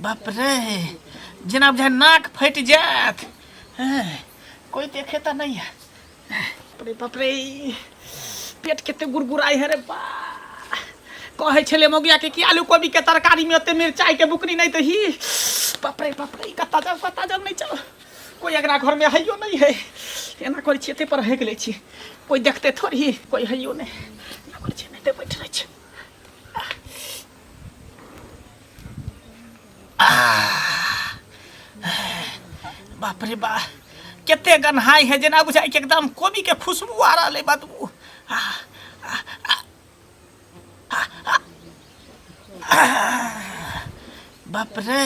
बाप रे जना बुझा नाक फट जात। कोई देखे तो नहीं है। बाप रे पेट केते गुड़गुड़ाई है रे बा। कहे छले मौगिया के कि आलू कोबी के तरकारी में ओते मिरचाई के बुकनी नहीं तो ही। बाप रे कत्ता जाओ नहीं चलो। कोई अगरा घर में हइयो नहीं है। एना करै छी एते पर हेक लै छी। कोई देखते थोड़ी कोई हइयो नहीं। ना करै छी नहीं बैठ रह छी। बाप रे बा केते गन्हाई है जना बुझाई के एकदम कोबी के खुशबू आ रहा है बदबू। बाप रे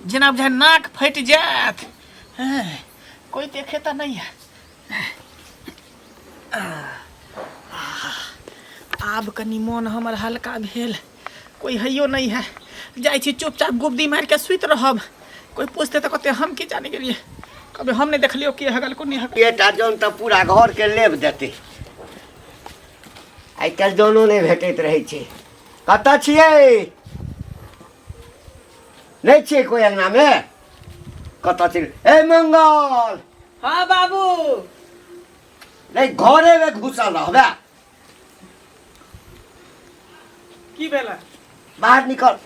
जना बुझा नाक फट जात। कोई देखे तो नहीं है। आब कनी मन हमर हल्का भेल। कोई हइयो नहीं है। जाई छी चुपचाप गुब्दी मार के सुत रहब। कोई पूछते तो कहते हम की जाने के लिए। कभी हम नहीं देख लियो कि हगल को नहीं हगल। ये टाजन तो पूरा घर के लेब देते। आई कल दोनों ने भेटैत रहे छे। कतऽ छियै? नहीं छे कोई अंगना में? कतऽ छियै? ए मंगल। हाँ बाबू। नहीं घरे में घुसल रहबे। की भेला? बाहर निकल।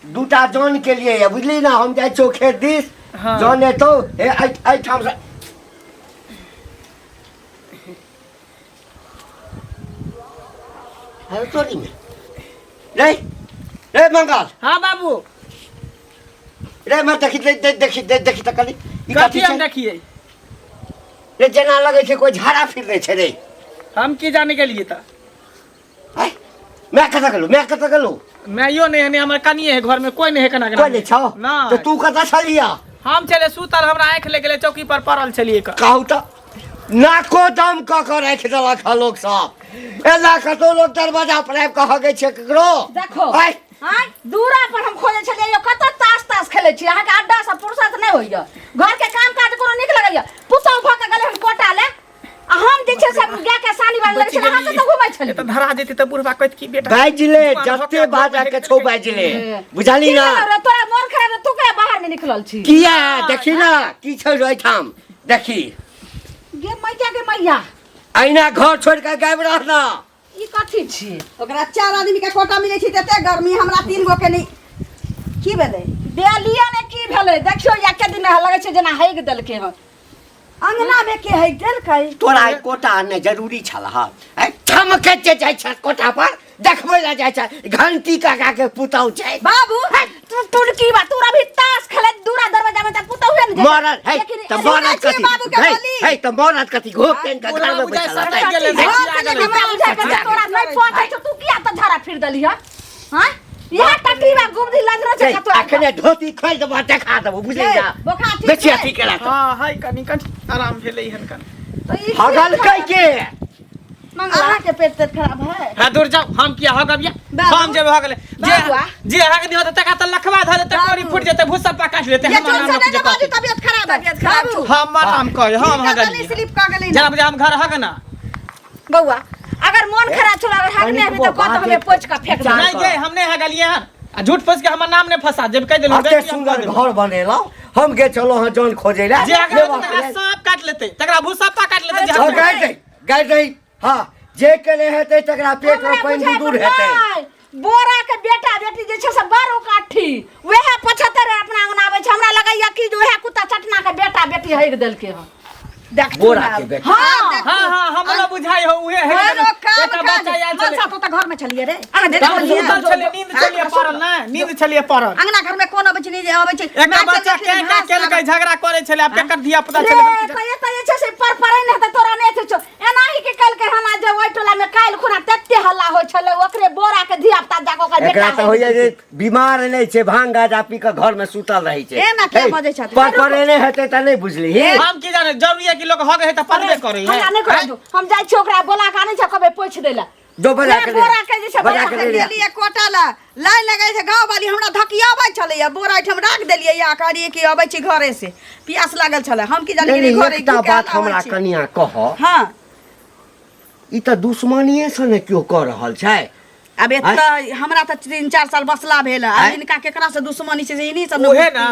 दूटा जन के लिए बुझली ना हम जाय छो खेत दिस। हाँ। जन एतो ए आई ठाम से है चोरी में। रे मंगल। हाँ बाबू। रे मैं देखी त कली। कथी हम देखिए? रे जना लगे छे कोई झाड़ा फिर रहे छे रे। हम की जाने के लिए था? है मैं कता गलो? मैं यो नहीं है। हमारे कनिए है घर में कोई नहीं है कना कोई नहीं छौ ना। तो तू कता छलिया? हम चले सुतल हमरा आंख ले गेले चौकी पर पड़ल छलिए का। कहू त नाको दम क कर रख देलक ह लोग सब। एला कतो लोग दरवाजा पर आब कह गए छे ककरो। देखो हाय हां दूरा पर हम खोजे छलिए यो कत तास खेले छी। अहाँ के अड्डा से फुर्सत नहीं होइया। घर के काम काज कोनो निक लगैया। पुतौ भ के गले हम कोटा ले आ हम जे छे सब गा के सानी वाला लगे छे। अहाँ तो घुमै छलिए। तो धरा देती तो बुढ़वा कहत की बेटा बाजले जत्ते बाजा के छौ बाजले बुझाली ना। तोरा मोर खराब तू के बाहर में निकलल छी। किया देखी ना की छै रे ठाम देखी। गे मैया के मैया आइना घर छोड़ के गायब रहना। ई कथि छी? ओकरा 4 आदमी के कोटा मिले छी तते गर्मी हमरा 3 गो के नहीं की भेलै? देलिया ने की भेलै? देखियो या के दिन लगे छे जना हैग देलके ह। अंगना में के है देलकै? तोरा कोटा आने जरूरी छला। है ठमके जे जाय छ कोटा पर देखबै ला जाय छ घंटी काका के पुतौ छै। बाबू तू की बात? तोरा भी ताश खेले दूरा दरवाजा में त पुतौ हुए न। मरद है त मरद कथी? है त मरद कथी घोपटेन के घर में बैठल तोरा नहीं पहुंचे छ। तू किया त झरा फिर देली ह? हां यह टकीवा गुबदी लजरो छ है। अखने धोती खोल देब देखा देब बुझले जा। बोखा ठीक बेचिया ठीक केला त। हां हाय कनी आराम भेलै हन कन। तो ई हगल कह के मंगला के पेट खराब है। हां दूर जाओ। हम किया हगबिया? हम जब हगले जे हग दियो त तका त लखवा धले त कोरी फुट जेते भूसा पकाट लेते। हम नाम ये के बाजी तबियत खराब है। हम नाम कह हम तनी हगल स्लिप का गेलै जना बुझा हम घर हग ना। बउआ अगर मन खराब छोड़ा हगने अभी तो कत हमें पोछ का फेंक दे। नहीं गे हमने हगलिए आ झूठ फंस के हमर नाम ने फंसा जब कह देलु अते सुंदर घर बनेला हम गे चलो ह जन खोजे ला। जे अगर तकरा सांप काट लेते तकरा भूसा पकाट लेते। जे गाय दे हां जे केले हेते तकरा पेट में पानी दूर हेते। बोरा के बेटा बेटी जे छै से बारो काठी वहे 75 अपना अंगनावे छै। हमरा लगैया कि वहे कुत्ता चटना के बेटा बेटी हैग देलके ह। देख बोरा के बेटा। हां हमरो बुझाई हो उहे है। बेटा बच्चा यार चले अच्छा तो घर में चलिए रे। नींद चलिए पड़ल ना। नींद चलिए पड़ल। अंगना घर में कोन आबै छै नहीं आबै छै। एक बच्चा के केलकै झगड़ा करे छले अब केकर धिया पुता रे चले। कहिए त ये छै से पर परै नै त तोरा नै छै। एनाही के कल के हना जे ओइ टोला में काल खुना तत्ते हल्ला होय छले ओकरे बोरा के धिया पुता जाको का बेटा। एकरा त होइए जे बीमार नै छै भांग गाजा पी के घर में सुतल रही छै। एना के बजै छथि? पर परे नै हेते त नै बुझली। हम की जाने जरूरी है कि लोग हग है त पड़बे करे है। हमरा नै कर दो। हम जाय छी ओकरा बोला के आनै छ कबे पोछ देला। जो बजा के बोरा के जे छै बजा के ले देलिए कोटा ला लाइन लगाई छै। गांव वाली हमरा धकियाबै छले बोरा ठाम राख देलिए या कहलिए कि आबै छी घरे से प्यास लागल छले। हम की जानी कि घरे एकटा बात हमरा कनिया कह। हां ई त दुश्मनीये से ने क्यों कर रहल छै। अब एत हमरा त 3-4 साल बसला भेल अब इनका केकरा से दुश्मनी छै इन्हीं सब ओहे ना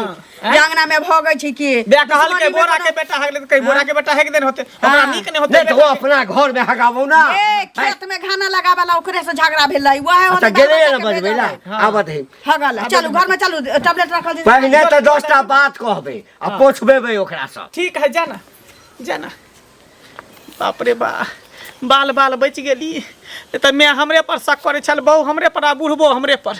अंगना में भगै छै कि बे कहल के बोरा के बेटा हगले त कई बोरा के बेटा हग देन होते हमरा नीक ने होते नहीं तो वो अपना घर में हगाबो ना ए खेत में खाना लगावाला ओकरे से झगड़ा भेलै वह अच्छा गेले ना बजबेला आबत है हगल चलू घर में चलू टैबलेट रखल दे पहले तो 10टा बात कहबे आ पोछबेबे ओकरा से ठीक है जाना जाना बाप रे बा बाल बाल बच गेली त मैं हमरे पर शक करे छल बहु हमरे पर आ बुढ़बो हमरे पर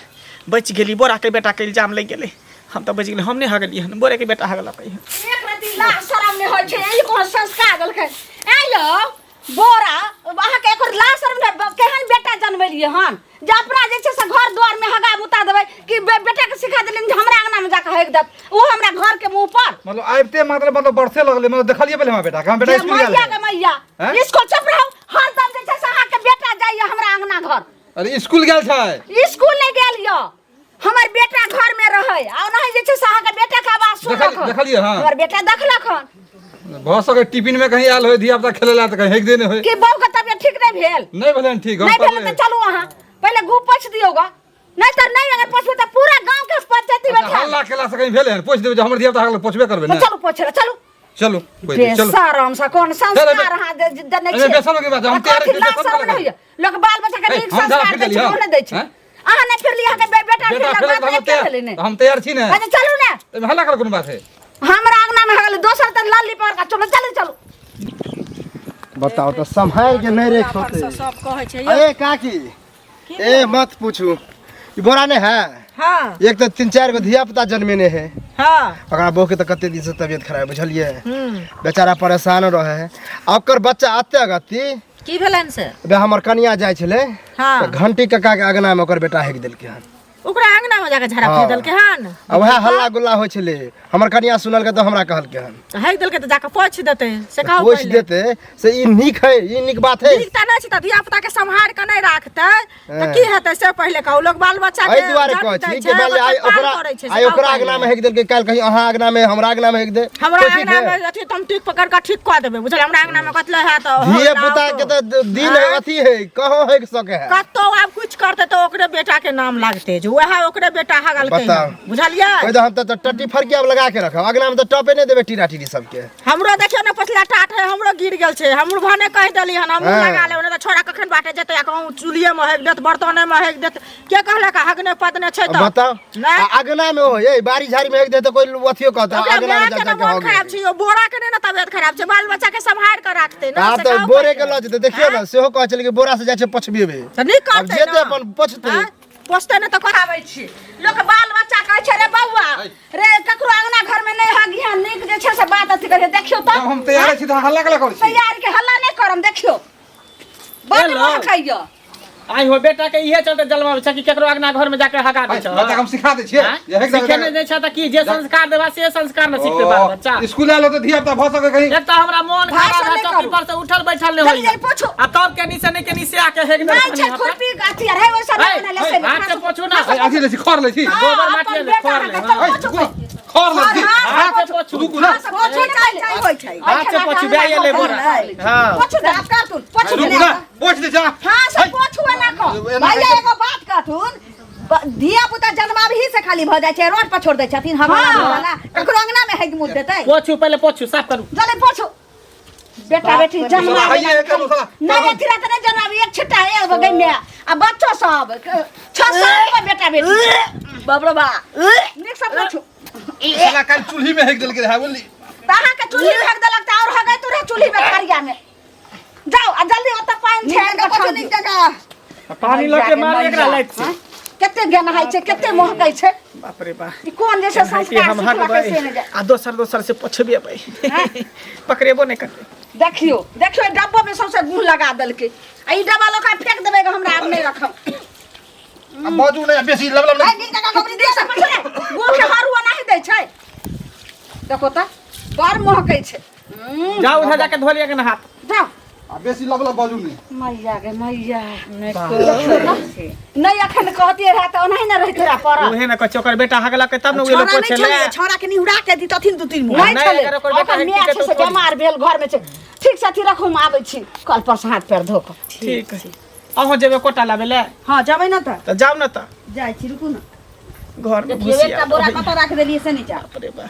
बच गेली बोरा के बेटा के इल्जाम लग गेले हम तो बच गेली हम नहीं हगली हन बोरे के बेटा हगला कही एक रति ला शरम ने होय छै ई कोन संस्कार देलकै ए यौ बोरा अहाँ के एकर ला शरम ने केहन बेटा जन्मलिए हन जे अपना जे छै से घर द्वार में हगा बुता देबै कि बेटा के सिखा देलिन जे हमरा अंगना में जाके हग दत वो हमरा घर के मुंह पर मतलब आइते मतलब बरसे लगले मतलब देखलिए पहले हम बेटा के हम बेटा स्कूल गेल मैया के मैया इसको चुप रहो हर दम जे छै से अहाँ के बेटा जाइए हमरा अंगना घर अरे स्कूल गेल छै स्कूल नहीं गेल यो हमर बेटा घर में रहे आ नहीं जे छै से अहाँ के बेटा के आवाज सुनलक देखलिए हां हमर बेटा देखलक हन बहुत सके टिफिन में कहीं आल होय धिया पुता खेले ला त कहीं हेक देने होय कि बहू के तबियत ठीक नहीं भेल नहीं भेले ठीक हम नहीं भेल त चलू अहाँ पहले गु पोछ दियोगा नहीं त नहीं अगर पोछबे त पूरा गांव के पंचायती बैठा हल्ला केला से कहीं भेले पोछ देबे हमर धिया पुता हगले पोछबे करबे ना चलू पोछ चलू चलो कोई नहीं, चलो बेशरम सा कौन संस्कार हां देने अरे बेशरम के बात हम तैयार लोग बाल बच्चा के नीक हम संस्कार दे छै नहीं दै छै अहाँ ने फिर लिया के बेटा फिर हम तैयार छी ना अच्छा चलू ना हल्ला कर कोन बात है हमरा अंगना में हगले दोसर त लाली पर का चलो चलो चलो बताओ तो संभाल के नहीं रेख होते सब कहै छै अरे काकी ए मत पूछू ई बोरा ने है हां एक तो 3-4 गो धिया पुता जन्मेने है हां ओकरा बहू के तो कते दिन से तबियत खराब बुझलिए बेचारा परेशान रहे है ओकर बच्चा आते गति की भेलन से बे हमर कनिया जाय छले हां तो घंटी कक्का के अगना में ओकर बेटा हेक देलके हन ओकरा अंगना में जाके झड़ा फेर देलके हन अब वह हल्ला गुल्ला होय छले हमर कनिया सुनल के तो हमरा कहलके हन हेक देलके त जाके पोछ देते से कहू पूछ देते से ई नीक है ई नीक बात है ठीक त नै छै त धिया पुता के संभार के नै राखतै त की हेतै से पहिले कहू लोग बाल बच्चा के एहि दुआरे कहै छी कि माने आइ ओकरा अगना में हेक देलके काल कहीं अहाँ अगना में हमरा अगना में हेक दे हमरा अंगना में अथी तुम ठीक पकड़ के ठीक क देबे बुझल हमरा अंगना में कतले है त धिया पुता के तो दिन अथी है कहो है सके है कतो आब कुछ करते तो ओकरे बेटा के नाम लागते जो वह ओकरे बेटा हगल के बताओ। बुझलिए ओइ तो हम तो टट्टी फरकी अब लगा के रखब अगना में तो टपे नहीं देबे टीरा टीरी सबके हमरो देखियो ना पछला टाट है हमरो गिर गेल छै हमरो भने कह देली हन हम हाँ। लगा ले ओने त छोरा कखन बाटे जते आ कहूं चुलिए में हेक देत बर्तने में हेक देत के कहले का हगने पदने छै त बताओ नहीं। अगना में हो ये बारी झाड़ी में हेक दे तो कोई अथियो कहता ओकरा अगना में माँ के जाके ना हो मन खराब छै ओ बोरा के ने तबियत खराब छै बाल बच्चा के संभाल के राखते ना आप तो बोरे के ल जते देखियो ना सेहो कह चल के बोरा से जाय छै पछबेबे त नहीं अब करते जेते अपन पछते पोछते ने तो कराबै छी लोग बाल बच्चा कहै छै रे बौआ रे ककरो अंगना घर में नहीं हगिया नीक जे छै से बात अथी करे देखियो त हम तैयार छी त हल्ला केला कर छी तैयार के हल्ला नहीं करम देखियो बात हेलो। खाइयो आई हो बेटा के इहे चलते जलवा छै कि केकरो अगना घर में जाके हगा दे छ बच्चा हम सिखा दे छियै ये हेक सीखे नहीं छै त की जे संस्कार देबा से संस्कार न सीखते बाल बच्चा स्कूल आलो तो धिया पुता भ सके कहीं एक त हमरा मन भाषण खराब है नहीं चौकी करू। पर से उठल बैठल नहीं जल्दी होई पोछो। आ तब के नीचे नहीं के नीचे आके हेक दे नहीं छै खुरपी गाथी है वैसा नहीं ले से हाथ से पोछू ना अथी ले छी खर ले छी गोबर माटी ले खर ले खर ले छी हाथ से पोछू रुकू ना पोछो नहीं होय छै हाथ से पोछू बे ये ले बोरा हां पोछो दे आप काटून पोछो रुकू ना पोछ दे जा हां से पोछो ना को भैया एगो बात काटून धिया पुता जन्माबही से खाली भ जाय छै रोड पर छोड़ दै छथिन हमरा वाला ककरो अंगना में हेग मुद देतै पोछू पहले पोछू साफ करू जल्दी पोछो बेटा बेटी जन्माबी आइए एक साला नहीं अथी रहते नहीं जन्माबी एक छिट्टा एक गई में आ बच्चो सब 6 साल का बेटा बेटी बाप रे बा निक सब पोछो साला काल चूल्ही में हेक देल के है बोली ताहा के चूल्ही फेंक देलक त और हगै तू रे चूल्ही में करिया में जाओ आ जल्दी ओत पानी छेड़ के पोछो निक जगह पानी लगे मार एकरा लाइट से केते गहनाई छै केते महकै छै बाप रे बा ई कोन जैसे संस्कार हम सिखला हगबै कैसे ने जाय आ दोसर से पोछबे भाई पकड़ेबो नहीं करते देखियो देखियो ई डब्बा में सबसे गुण लगा देलकै आ ई डब्बा लोका फेंक देबै ग हमरा आब नहीं रखब अब बाजू नहीं बेसी लब आई निक जगह कबरी दे से पछले गो के हरुआ नहीं दै छै देखो त बड़ महकै छै जाओ उधर जाके धो लिया के ना हाथ जाओ अब बेसी लब बाजू नहीं मैया गे मैया नहीं अखन कहती रहा तो नहीं ना रहते रहा पर ओहे ना कच्चो कर बेटा हगला के तब न वे लोग छोरा नहीं पोछले छले छोरा के निहुरा के दी तथिन दू तीन मुंह नहीं नहीं, चले अगर ओकर बेटा अपन हेक्टी के मैच तो से थोड़ी। बीमार भेल घर में छै ठीक से अथी रखू हम आबै छी कल पर हाथ पैर धो के ठीक है अहो जेबे कोटा लाबे ले हाँ जबै न त तो जाओ ना तो जाइ छी रुकू न घर में देखिए घुसिया एकटा बोरा कतऽ राख देलियै से नीचा अरे बा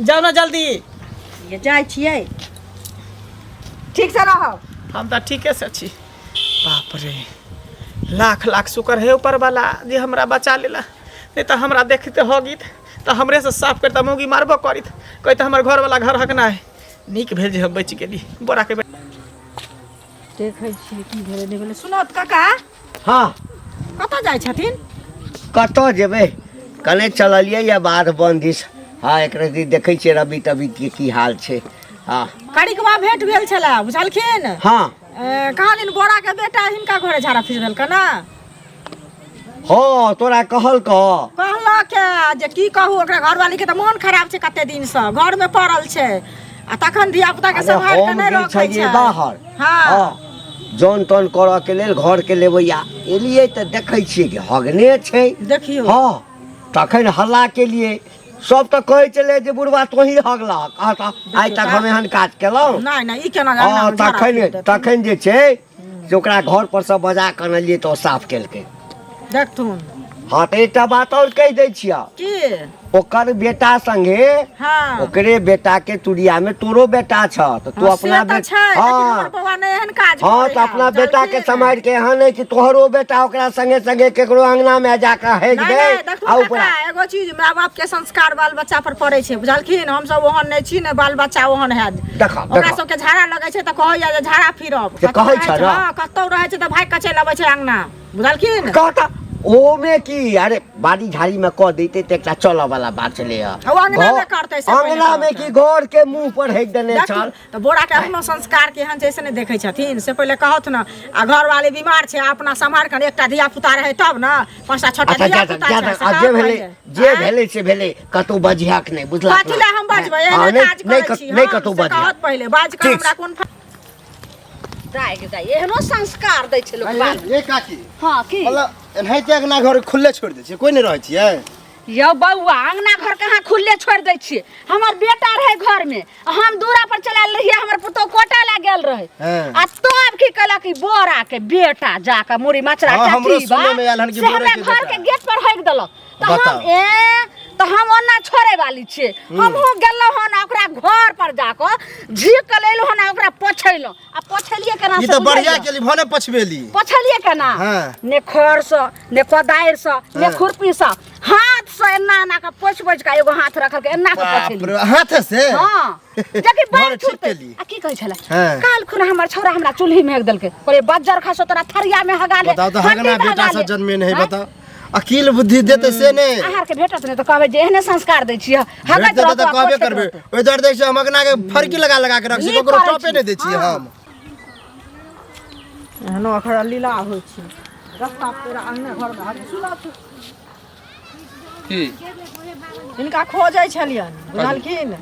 जाओ ना जल्दी ये जाइ छियै ठीक से रहब हम तो ठीके से छी बाप रे लाख लाख शुक्र है ऊपर वाला जे हमरा बचा लेला नहीं तो हमरा देखते होगित तो हमरे से साफ करता मौगी मारबो करित कही तो हमार घर वाला घर हकना है नीक भेल जे हम बच गेली बोरा के देखै छियै की भेलै नहि भेलै सुनत काका हाँ कतऽ जाइ छथिन कतऽ जेबै कने चललियै या बाध बंदिश हाँ एक रति देखै छियै रवि तबी के की हाल छै हाँ कड़िकवा भेंट भेल छलै बुझलखिन हाँ कहलिन बोरा के बेटा हिनका घरे झाड़ा फिर देलक ना हाँ तोरा कहल कहलक जे की कहू ओकरा घरवाली के तऽ मोन खराब छै कते दिन से घर में पड़ल छै आ तखन धिया पुता के संभाल के नहीं रखै छै बाहर हाँ जौन तौन करऽ के लेल घर के लेबैया एलियै तऽ देखै छियै कि हगने छै देखियो हाँ तखन हल्ला के लिए सब तऽ कहै छलै जे बुढ़वा तोही हगलक आइ तक हम एहन काज केलहुँ नहीं नहीं ई केना हाँ तखन जे छै से ओकरा घर पर से बजा कऽ अनलियै तऽ ओ साफ केलकै देखथुन हाँ तऽ एकटा बात और कहि दै छियै की ओकर बेटा संगे हाँ ओकरे बेटा के तुरिया में तोरो बेटा छ तो तू अपना हाँ हाँ तो अपना बेटा के समार के यहाँ नहीं कि तोहरो बेटा ओकरा संगे संगे केकरो अंगना में जाकर हेग दे आ ऊपर एगो चीज माय बाप के संस्कार बाल बच्चा पर पड़े छै बुझलखिन हम सब ओहन नहीं छी ने बाल बच्चा ओहन है देखा ओकरा सब के झाड़ा लगे छै त कहै जे झाड़ा फिरब कहै छ रे कतौ रहे छै त भाई के चलि अबै छै अंगना बुझलखिन कहता ओ में की अरे बाड़ी झाड़ी में कह देते तो एकटा चलऽ वाला बात चले अंगना में करते से अंगना में की घर के मुंह पर हेग देने छल तो बोरा के अपना संस्कार के हन जैसे ने देखे छथिन से पहले कहत न आ घर वाले बीमार छै अपना संभाल कर एकटा धिया पुता रहे तब न पांचटा छोटा धिया पुता जे भेले से भेले कतौ बजियाक नहीं बुझला कथिला हम बजबै एहन काज करै छी नहीं कतौ बजिया कहत पहले बाज कर हमरा कोन दाई एहनो संस्कार दै छै लोग ये काकी हां की मतलब एनाहिते अंगना घर खुले छोड़ दै छियै कोई नहीं रहै छियै यो बउआ अंगना घर कहाँ खुले छोड़ दै छियै हमर बेटा रहे घर में हम दूरा पर चलाल रहिए हमर पुतो कोटा ला गेल रहे आ तब की कहला कि बोरा के बेटा जाके मुड़ी मचरा चाची बा से हमरा घर के गेट पर हेग देलक तो हम ओना छोड़े वाली छे हम हो गेलो हन ओकरा घर पर जाको झीक लेलो हन ओकरा पोछैलो आ पोछलिए केना ई त बढ़िया केली भने पछबेली पोछलिए केना ने खर से ने कोदार से ने खुरपी से हाथ से एना एना के पोछ पोछ के एगो हाथ रखल के एना के पोछली हाथ से हां जबकि बात छूटली आ की कहै छला काल खुना हमर छोरा हमरा चूल्ही में हेग देलके करे बज्जर खासो तोरा थरिया में हगा ले बताओ तो हगना बेटा से जन्मे नहीं बताओ अकील बुद्धि देते से ने आहार के भेटत ने तो कहबे जे एहने संस्कार दै छियै हगत रह तो कहबे करबे ओइ दर देख से हम अगना के फरकी लगा लगा के रख छी ककरो टॉपे नहीं दै छी हम एहनो अखरा लीला होइ छै रास्ता पूरा अंगने घर में हाथ सुला छै की इनका खोजै छलियन बुझलखिन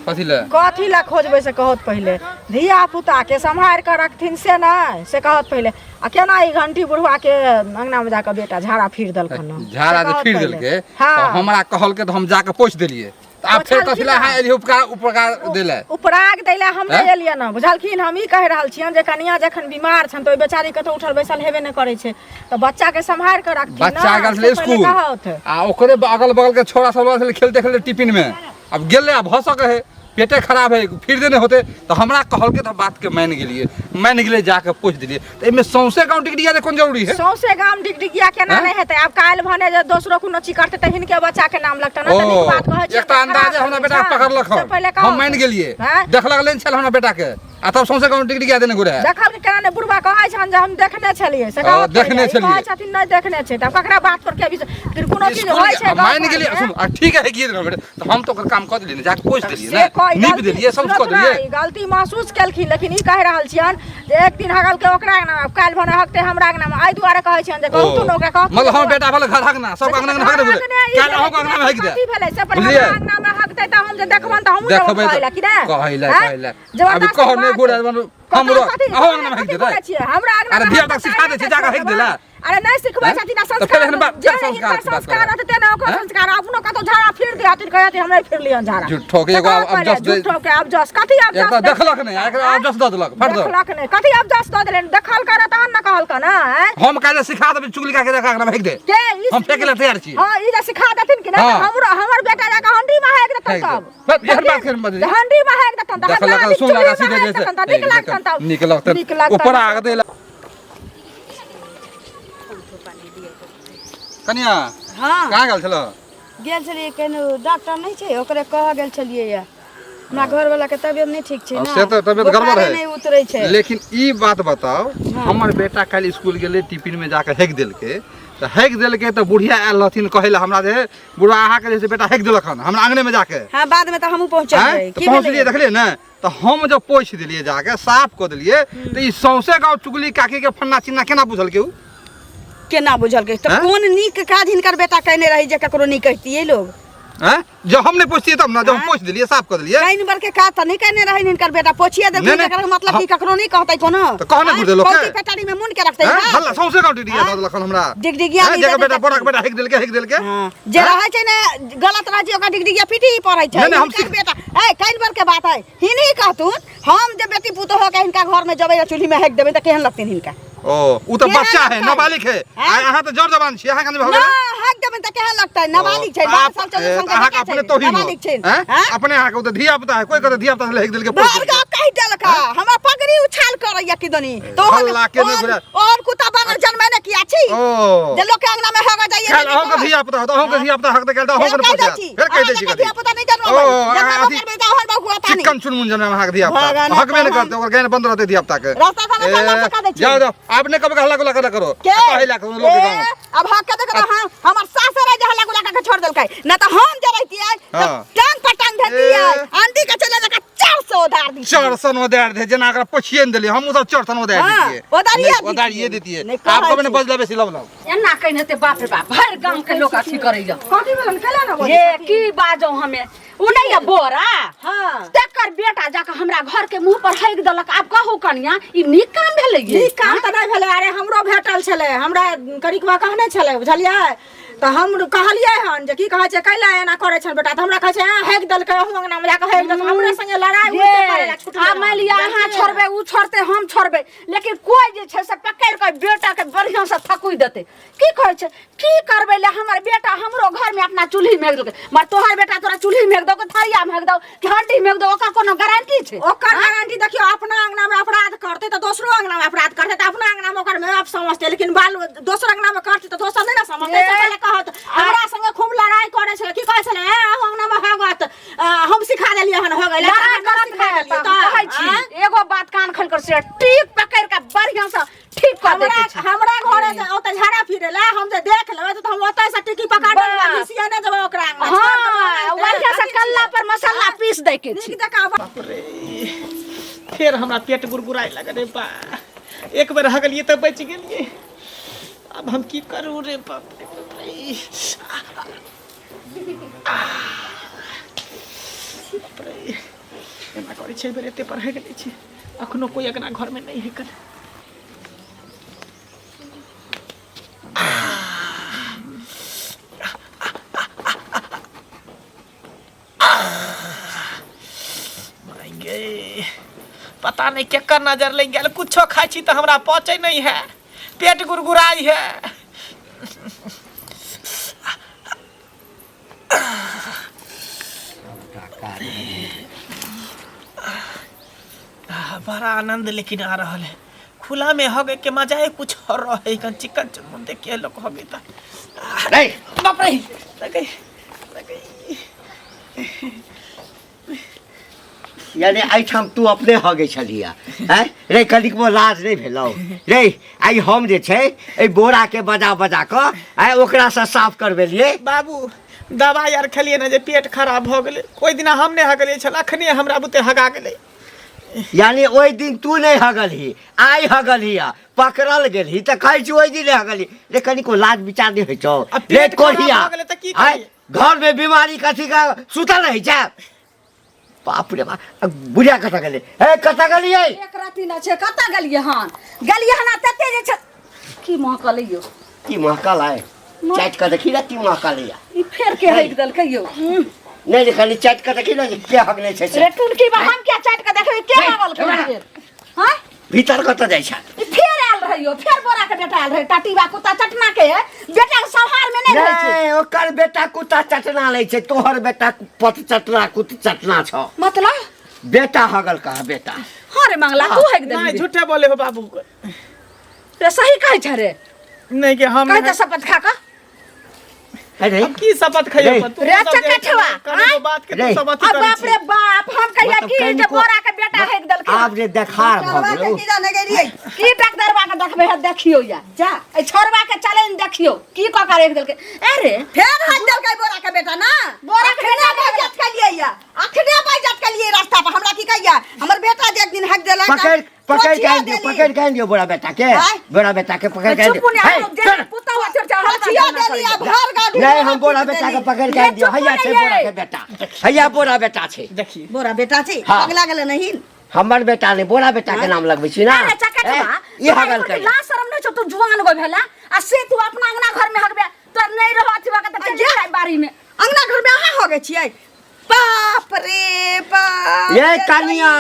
कथी ला खोजबै से कहत पहले धिया पुता के संभाल कर रखथिन से नहीं से कहत पहले आ केना ई घंटी बुढ़वा के अंगना में जाकर बेटा झाड़ा फिर देलखन झाड़ा जे फिर देलके तो हमरा कहल के तो हम जाके पोछ देलिए आप फिर कथिला हां एली उपकार देले उपराग देले हम नहीं एलिए ना बुझलखिन हम ई कह रहल छियन जे कनिया जखन बीमार छन तो बेचारी के तो उठल बैसल हेबे न करे छै तो बच्चा के संभाल कर रखथिन बच्चा गेल स्कूल आ ओकरे अगल बगल के छोरा सब खेलते खेलते टिफिन में अब गेले अब भसक है पेटे खराब है फिर देने होते तो हमरा कहल के तो बात के मान गेलिए जाके पूछ दिलिए तो एमे सौसे गांव टिकटिया दे कोन जरूरी है सौसे गांव टिकटिया केना नहीं हेतै अब काल भने जे दोसरो कोनो ची करते त हिनके बच्चा के नाम लगता ना तनी बात कहै छै एकटा अंदाजे हमरा बेटा पकड़लक हम मान गेलिए देखलक लेन छल हमरा बेटा के आ तब सौसे गांव टिकटिया देने गुरे देखब केना ने बुढ़वा कहै छन जे हम देखने छलिए से देखने छलिए कहै छथिन नहीं देखने छै त ककरा बात पर के फिर कोनो चीज होय छै मान गेलिए सुन ठीक है कि बेटा तो हम तो ओकर काम कर देलिए जाके पूछ देलिए ना नीप देलिए सब कर देलिए गलती महसूस केलखिन लेकिन ई कह रहल छियन जे एक दिन हगल के ओकरा नाम काल भने हकते हमरा नाम आइ दुआरे कहै छन जे कहू तू ओकरा कह मतलब हम बेटा भले घर हकना सब अंगना में हक दे काल अहो अंगना में हक दे की भेलै से पर हमरा अंगना में हकते त हम जे देखबन त हम कहैला कि ना कहैला अभी कह नहीं गोरा हमरो अहो अंगना में हक दे हमरा अंगना अरे धिया तक सिखा दे छी जाके हक देला अरे नहीं सिखबै छथिन तो संस्कार फिर एहन बात- जे संस्कार हिनकर की बात संस्कार करब। रहतै तेना ओकर संस्कार अपनो कतौ झाड़ा फिर दे हथिन कहत हम नहीं फिर लियन झाड़ा झूठो के एगो अब जस दे झूठो के अब जस कथी अब एक जस देखलक नहीं एकरा अब जस द देलक फट दो देखलक नहीं कथी अब जस दऽ देलन देखल कर तहन न कहल का ना हम काले सिखा देबै चुगली का के देखा के फेंक दे के ई हम फेंके ला तैयार छी हां ई जे सिखा देथिन कि ना हाँ। हमर बेटा जाके हंडी में हेक देतन फेंक दे तब बस यहन बात कर मत हंडी में हेक देतन तब देखलक सुन लगा सीधे जैसे निक लगतन ऊपर आ गए कनिया हाँ कहाँ गेल छलो गेल छलियै केनो डॉक्टर नहीं छै ओकरे कह गेल छलियै या हमरा घर वाला के तबियत नहीं ठीक छै ना से तो तबियत गड़बड़ बुखारे है नहीं उतरै छै लेकिन ई बात बताओ हमर बेटा काल स्कूल गेले टिफिन में जाके हेक देलके तो हेक देलके तो बुढ़िया आयल रहथिन कहे ला हमरा जे बुढ़ा अहाँ के जैसे बेटा हेक देलक हन हमरा आंगने में जाके हाँ बाद में तो हमहू पहुंचे हैं? तो पहुँचलिए देखलिए ना तो हम जब पोछ दिलिए जाके साफ कर दिलिए तो ई सौसे गाँव चुगली काकी के फन्ना चिन्ना केना बुझल के उ केना बुझल के तो हैं? कोन नीक काज हिनकर बेटा कहने रही जे ककरो नहीं कहतियै लोग हैं जब हम नहीं पूछतिए तब ना जब हम हैं? पोछ दिलिए साफ कर दिलिए कहीं बर के काज तो नहीं कहने रही हिनकर बेटा पोछिए नहीं, देथिन नहीं, एकर मतलब हम- की ककरो नहीं कहतै कोनो तो कहने बुझे लोग के? पौती पेटारी में मुन के रखतै हैं? हाँ? हल्ला सौसे गाँव डिडिया दऽ देलक हन हमरा डिगडिगिया हैं? नहीं जेकर देतै बेटा तऽ- बड़ा के बेटा हेक देलके हाँ, जे रहै छै ने गलत राजी ओकर डिगडिगिया पीटी ही पड़ै छै नहीं, नहीं, हम हिनकर बेटा ए कहीं बर के बात है हिनी कहतुन हम जे बेटी पुतो हो के हिनका घर में जबै चूल्ही में हेक देबै त केहन लगतै हिनका ओ उ तो केहन बच्चा है लगतै? नाबालिग है हैं? अहाँ तो जड़ जवान छी अहाँ कने भऽ ना गेल हेक देबै त केहन लगतै नाबालिग छै 12 साल 14 साल अहाँ के अपने तोहिन हो नाबालिग छै हैं? हैं? अपने अहाँ के तो धिया पुता है कोई कहते धिया पुता से हेक देलके पोछ देलके। भार्गव कहि देलका हमरा पगड़ी उछाल करैया किदनी तो हल्ला के नहि बुझा- और कुत्ता बनल जन्मे ने किया छी ओ जे लोग के अंगना में होगा जाइए काल अहूँ के धिया पुता हो तो अहूँ के धिया पुता हक दे गेल तो अहूँ के पोछ फिर कह दै छी कथी धिया पुता नहीं जन्म ओ, जन्म अथी करबै त हर बहु आता नहीं चिकन चुनमुन जन्म अहाँ के धिया पुता भगवान हकबे नहीं भगवान। करते ओकर गैन बंद रहते धिया पुता के रास्ता से ना चलना सिखा दै छी। जाओ जाओ आपने कब हल्ला गुल्ला कर करो के कहे ला लोग के गाँव अब हक के देख रहा हमर सासर है जे हल्ला गुला के छोड़ देलकै न त हम जे रहितियै त हाँ। टांग पर टांग धतियै ए। आंधी के चले लगा 400 उधार दी चरसन उधार दे जना अगर पछिए न देलिए हम सब चरसन उधार हाँ, देतिए उधारिये नहीं, उधारिये देतिए नहीं, कहै आपको मैंने छी। बजला बेसी लब एना कहि हेतै बाप रे बाप हर गांव के लोग अथी करैया कथी भेलन केला न बोली ये की बाजो हमें उ नहीं है बोरा हां तेकर बेटा जाके हमरा घर के मुंह पर हेक देलक आब कहू कनिया ई नीक काम भेलै ये नीक काम त नहीं भेलै अरे हमरो भेटल छलै हमरा करिकवा कहने छलै बुझलियै त हम कहलियै हन जे की कहै छै कैला एना करै छन बेटा त हमरा कहै छै हेक देलकै अहू अंगना में जाके हेक देलकै हमरे संगे लड़ाई होते करेला छुटले आ मान लिया अहाँ छोड़बै उ छोड़ते हम छोड़बै लेकिन कोई जे छै से पकड़ के बेटा के बढ़िया से थकुई देते की कहै छै की करबै ले हमर बेटा हमरो घर में अपना चूल्ही में देलकै मर तोहर बेटा तोरा चूल्ही में दो के थरिया में दो कि हंडी में दो ओकर कोनो गारंटी छै ओकर गारंटी देखियो अपना अंगना में अपराध करते त दोसरो अंगना में अपराध करते त अपना अंगना में ओकर में आप समझते लेकिन बाल दोसर अंगना में करते त दोसर नहीं ना समझते से पहले कहत हमरा संगे खूब लड़ाई करे छले की कहै छले अहू अंगना में होगत हम सिखा देलिए हन हो गेल लड़ाई करत है त कहै छी एगो बात कान खोल कर से टीक पकड़ के बढ़िया से ठीक कर हमरा देते छै हमरा घरे जे ओते झाड़ा फिरे ला हम जे देख लेबै त हम ओते से टिकी पकड़ देबै घिसिया ने जबै ओकरा अंगना हां बढ़िया से कल्ला पर मसाला पीस दै के छै ठीक देखा बाप रे फिर हमरा पेट गुड़गुड़ाए लगे रे बा एक बेर हगलिए तो बच गेलिए अब हम की करूँ रे बाप रे बाप रे बाप रे एना करै छै बेर एते पर हगि लै छै अखनो कोई अगना घर में नहीं हगल पता नहीं केकर नजर लग गया कुछो खाई छी तो हमरा पचे नहीं है पेट गुड़गुड़ाई है बड़ा आनंद लेकिन आ रहा है खुला में हो गए के मजा है कुछ और रहे कन चिकन चुनमुन देख के लोग हो गए ता रे बाप रे लगे लगे यानी एहिठाम तू अपने हगे छलिया हैं रे कनिकबो लाज नहीं भेलौ रे आई हम जे छै ए बोरा के बजा बजा क आई ओकरा से साफ करबेलिए बाबू दवाई आर खेलिए ना जे पेट खराब हो गेले कोई दिना हम नहीं हगलिए छल अखने हमरा बुते हगा गेले यानी ओई दिन तू नहीं हगलही आई हगलही पकड़ल गेलही त कहै छी ओई दिन हगली रे कनिको लाज विचार नहीं होइ छौ अब रे पेट खराब कोढ़िया हो गेलै त की आइ, करियै? घर में बीमारी कथी का सुतल रही छै बाप रे बाप बुढ़िया कतऽ गेलै ए कतऽ गेलियै एक राती न छै कतऽ गेलियै हन गेलियै हन तते जे छै की महकल यो की महकल है चाट के देखी ना की महकल है ई फेर के हक दल कहियो नहीं रे खाली चाट के देखी ना जे के हगले छै से रे टुनकी बा हम क्या चाट के देखबे के लागल फेर हां भीतर कत जाइ छै ई फेर आयल रहियो फेर बोरा के बेटा आयल रहे टाटीबा कुत्ता चटना के बेटा के संहार में नहीं रहे छै नहीं ओकर बेटा कुत्ता चटना लै छै तोहर बेटा पत चटना कुत चटना छ मतलब बेटा हगल कहा बेटा हां रे मंगला तू हक दल नहीं झूठे बोले हो बाबू रे सही कहै छ रे नहीं के हम कहै त शपथ खा का अरे अब की शपथ खइयो रे, पर तू रे, चकचवा, कने बात के रे। तू शपथ अब कर बाप रे बाप हम कहिया मतलब की जे कनिको- बोरा के बेटा हक दल के आब रे देखार भ गेलौ की डॉक्टरबा के देखबे है देखियो या जा ए छोरबा के चैलेंज देखियो की क कर एक दल के अरे फेर हाथ दल के बोरा के बेटा ना बोरा के बेटा बाजत के लिए या अखने बाजत के लिए रास्ता पर हमरा की कहिया हमर बेटा जे एक दिन हक देला पकड़ के दियो बोरा बेटा के बोरा बेटा के पकड़ के चुप ने हम जे पुता हुआ चोर चाह छिया देलिया भर गाड़ी नहीं हम बोरा बेटा के पकड़ के दियो हैया छै बोरा के बेटा हैया बोरा बेटा छै देखिए बोरा बेटा छी हाँ। अगला गेले नहीं हमर बेटा ने बोरा बेटा के नाम लगबै छी ना अरे चकचवा ई हगल कर ला शरम नहीं छ तू जुआन गो भेला आ से तू अपना अंगना घर में हकबे तो नहीं रहो अथवा के त चल जाए बारी में अंगना घर में अहाँ हो गए छियै बाप रे बाप ये कनिया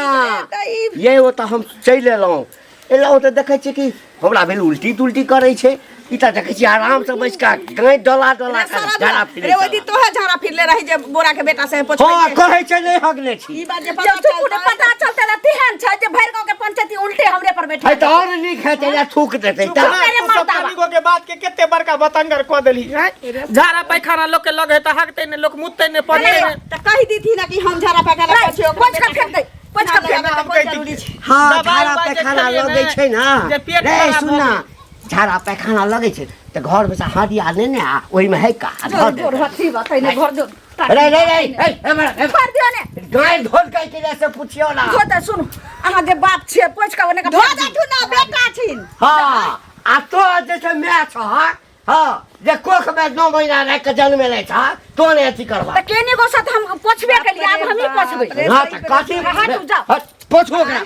ये वो तो हम चल एलौं एलौं तो देखै छी कि हमरा भेल उल्टी तुल्टी करै छै ई त देखै छी आराम से बैस के गाय डोला डोला के झाड़ा फिरे रे ओदी तोहे झाड़ा फिरले रही जे बोरा के बेटा से पूछ हां कहै छै नहीं हगले छी ई बात जे जब तू पता चलते ना तिहन छ जे भैर गांव के पंचायती उल्टे हमरे पर बैठा है तो और नीक है या थूक देतै चुप त ना, मेरे तू सब माता कनिगो के बात के केते बड़का बतंगर क देली हैं? झाड़ा पैखाना लोग के लगे त हकते ने लोग मुतते ने पड़ते ने त कहि दी थी ना कि हम झाड़ा पैखाना कर छियो पोछ कर फेंक दे पोछ कर फेंक हम दे कहि दी हां दबाई झाड़ा उबाई जे पैखाना खेलियै लगै ने, छै ना जे पेट रे खराब सुन ना झाड़ा पैखाना लगै छै त घर में से हाडी आ ने ने ओहि में है का धर दे जोर हथी बताई ने घर जो रे रे रे ए कर दियो ने गाय ढोल के के से पूछियो ना हो त सुन अहाँ जे बाप छे पोछ का ओने का धो दे तू ना बेटा छिन हां आ तो जैसे मैच हां जे कोख में 9 महीना रह के जन्म ले था तो ने अथी करवा त केनी को साथ हम पोछबे के लिए अब हम ही पोछबे हां त काठी हट जाओ पोछो ओकरा